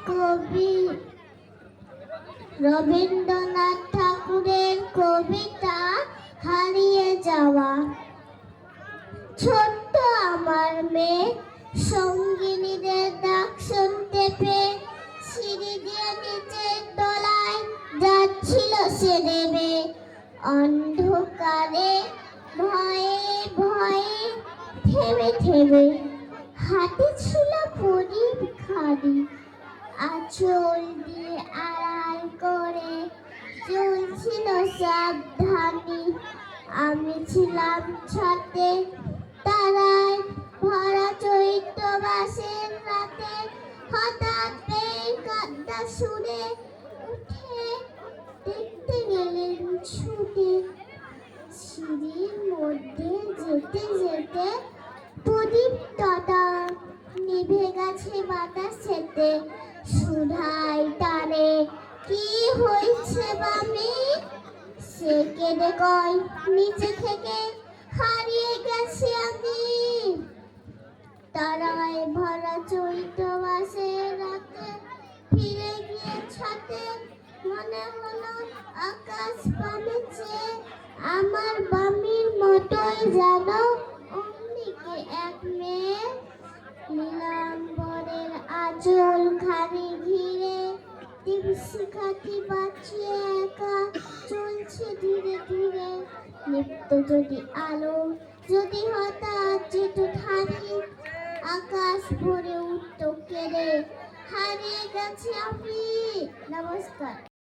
কবি রবীন্দ্রনাথ ঠাকুরের কবিতা হারিয়ে যাওয়া। ছোট্ট আমার মেয়ে সঙ্গিনীদের ডাক শুনতে পেয়ে সিঁড়ি দিয়ে নিচের তলায় যাচ্ছিল সে নেমে। অন্ধকারে ভয়ে ভয়ে থেমে থেমে হাতে ছিল প্রদীপ খানি, আঁচল দিয়ে আড়াল করে চলছিল সাবধানী। আমি ছিলাম ছাদে তারায় ভরা চৈত্র মাসের রাতে। হঠাৎ এই কান্না শুনে উঠে দেখতে গেলেন ছুটে। সিঁড়ির মধ্যে যেতে যেতে প্রদীপটা নিভে গেছে বাতাসেতে। সুধাই টানে কি হয়েছে বামি, সে কেঁদে কয় নিচে থেকে হারিয়ে গেছি আমি। তারায় ভরা চৈত্র মাসের রাতে ফিরে গিয়ে ছাদে মনে হলো আকাশ পানে চেয়ে আমার বামির মতোই যেন অন্যকে এক মেয়ে। নীলাম্বরের আঁচল খানি ঘিরে দীপশিখাটি বাঁচিয়ে একা চলছে ধীরে ধীরে। নিত্য যদি আলো যদি হঠাৎ যেত থাকি, আকাশ ভরে উঠত কেড়ে হারিয়ে গেছে আমি। নমস্কার।